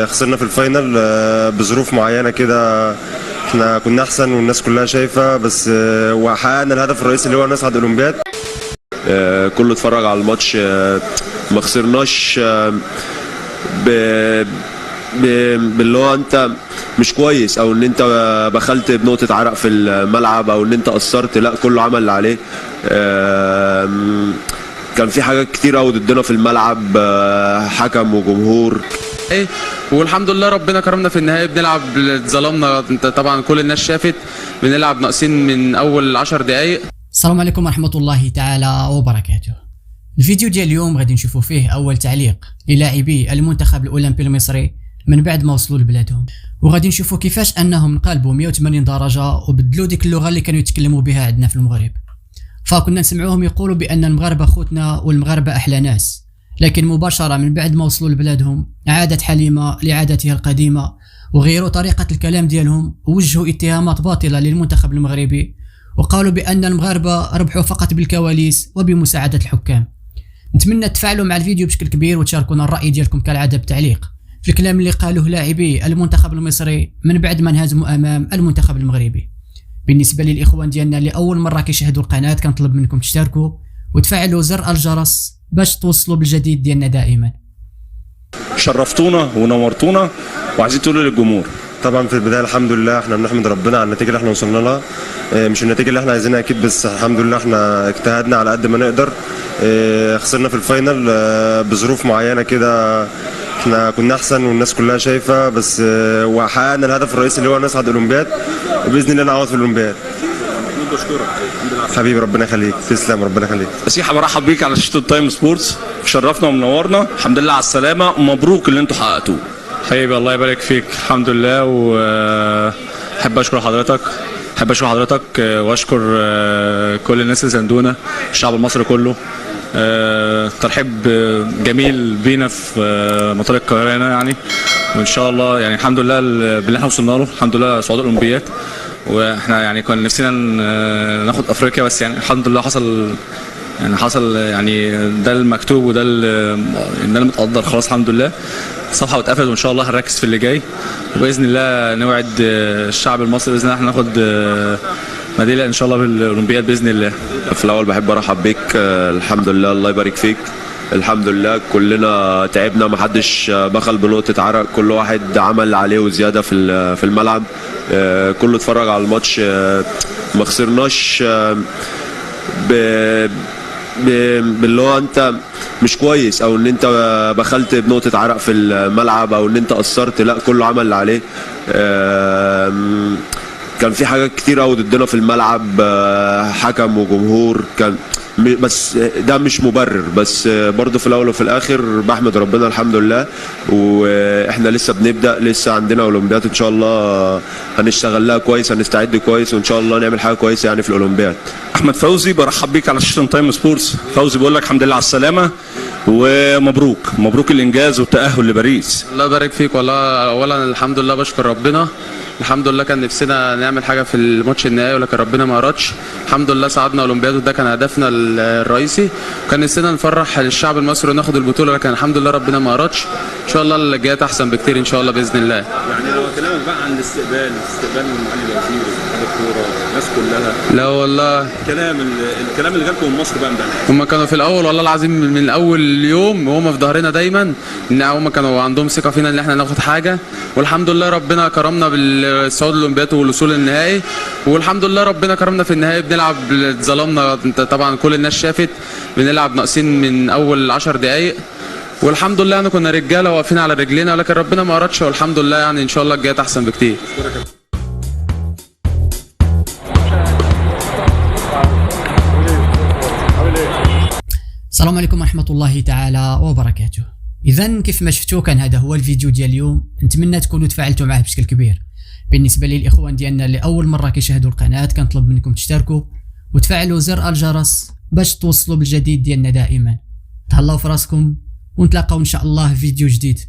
خسرنا في الفاينل بظروف معينه كده. احنا كنا احسن والناس كلها شايفه، بس وحققنا الهدف الرئيسي اللي هو نصعد الاولمبياد. كله اتفرج على الماتش. ما خسرناش باللي هو انت مش كويس، او ان انت بخلت بنقطه عرق في الملعب، او ان انت قصرت. لا، كله عمل اللي عليه. كان في حاجات كتير قوي ضدنا في الملعب، حكم وجمهور. والحمد لله ربنا كرمنا في النهايه. بنلعب اتظلمنا، انت طبعا كل الناس شافت بنلعب ناقصين من اول 10 دقائق. السلام عليكم ورحمه الله تعالى وبركاته. الفيديو ديال اليوم غادي نشوفوا فيه اول تعليق للاعبي المنتخب الاولمبي المصري من بعد ما وصلوا لبلادهم، وغادي نشوفوا كيفاش انهم انقلبوا 180 درجه وبدلوا ديك اللغه اللي كانوا يتكلموا بها عندنا في المغرب. فكنا نسمعوهم يقولوا بان المغاربه خوتنا والمغاربه احلى ناس، لكن مباشره من بعد ما وصلوا لبلادهم عادت حليمه لعادتها القديمه وغيروا طريقه الكلام ديالهم ووجهوا اتهامات باطله للمنتخب المغربي، وقالوا بان المغاربه ربحوا فقط بالكواليس وبمساعده الحكام. نتمنى تفاعلوا مع الفيديو بشكل كبير وتشاركونا الراي ديالكم كالعاده بتعليق في الكلام اللي قالوه لاعبي المنتخب المصري من بعد ما انهزموا امام المنتخب المغربي. بالنسبه للاخوان ديالنا اللي اول مره كيشاهدوا القناه، كنطلب منكم تشتركوا وتفعلوا زر الجرس باش توصلوا بالجديد ديالنا دائما. شرفتونا ونورتونا، وعايزين تقولوا للجمهور. طبعا في البدايه الحمد لله احنا بنحمد ربنا على النتيجه اللي احنا وصلنا لها. مش النتيجه اللي احنا عايزينها اكيد، بس الحمد لله احنا اجتهدنا على قد ما نقدر. خسرنا في الفاينل بظروف معينه كده. احنا كنا احسن والناس كلها شايفه، بس وحققنا الهدف الرئيسي اللي هو نصعد الاولمبياد، وباذن الله نعوض في الاولمبياد. بشكرك حبيبي، ربنا يخليك، تسلم، ربنا يخليك. مسيحة، برحب بيك على شاشة التايم سبورتس. شرفنا ومنورنا، الحمد لله على السلامة، ومبروك اللي انتوا حققتوه. حبيبي الله يبارك فيك، الحمد لله. وحب اشكر حضرتك واشكر كل الناس اللي ساندونا، الشعب المصري كله. ترحيب جميل بينا في مطار القاهرة هنا يعني، وان شاء الله يعني الحمد لله باللي احنا وصلنا له، الحمد لله صعود الاولمبياد. واحنا يعني كنا نفسنا ناخد افريقيا، بس يعني الحمد لله حصل يعني ده المكتوب وده اللي متقدر خلاص، الحمد لله. الصفحه اتقفلت، وان شاء الله هنركز في اللي جاي، وباذن الله نوعد الشعب المصري باذن الله احنا ناخد ميداليه ان شاء الله بالاولمبياد باذن الله. في الاول بحب ارحب بيك. الحمد لله، الله يبارك فيك. الحمد لله كلنا تعبنا، ما حدش بخل بنقطه عرق، كل واحد عمل عليه وزياده في الملعب. كله اتفرج على الماتش. ما خسرناش باللي هو انت مش كويس، او ان انت بخلت بنقطه عرق في الملعب، او ان انت قصرت. لا، كله عمل اللي عليه. كان في حاجات كتير قوي ضدنا في الملعب، حكم وجمهور. بس ده مش مبرر، بس برضه في الاول وفي الاخر بحمد ربنا الحمد لله. واحنا لسه بنبدا، لسه عندنا اولمبياد ان شاء الله هنشتغل لها كويس، هنستعد كويس، وان شاء الله نعمل حاجه كويسه يعني في الاولمبياد. احمد فوزي، برحب بيك على شاشة تايم سبورتس. فوزي بقول لك الحمد لله على السلامة، ومبروك الانجاز والتأهل لباريس. الله يبارك فيك. والله اولا الحمد لله بشكر ربنا، الحمد لله. كان نفسنا نعمل حاجه في الماتش النهائي ولكن ربنا ما اردش. الحمد لله صعدنا اولمبياد، وده كان هدفنا الرئيسي. كان نفسنا نفرح الشعب المصري وناخد البطوله، لكن الحمد لله ربنا ما اردش. ان شاء الله اللي جايات احسن بكتير ان شاء الله باذن الله. يعني لو كلامك بقى عن استقبال المعالي الوزير واتحاد الكوره الناس كلها، لا والله الكلام اللي جالكم من مصر بقى امبارح، هم كانوا في الاول والله العظيم من اول يوم وهم في ظهرنا دايما، ان هم كانوا عندهم ثقه فينا ان احنا ناخد حاجه، والحمد لله ربنا كرمنا بالصعود الاولمبياد والوصول للنهائي، والحمد لله ربنا كرمنا في النهائي. بنلعب اتظلمنا، انت طبعا كل الناس شافت بنلعب ناقصين من اول 10 دقائق، والحمد لله يعني كنا رجاله واقفين على رجلينا، ولكن ربنا ما اردش، والحمد لله يعني ان شاء الله الجايات احسن بكتير. السلام عليكم ورحمة الله تعالى وبركاته. إذن كيف ما شفتوا كان هذا هو الفيديو ديال اليوم، نتمنى تكونوا تفاعلتوا معه بشكل كبير. بالنسبة للإخوان ديالنا اللي أول مرة كيشاهدوا القناة، كنطلب منكم تشتركوا وتفعلوا زر الجرس باش توصلوا بالجديد ديالنا دائما. تهلاو في راسكم، ونتلاقاو إن شاء الله في فيديو جديد.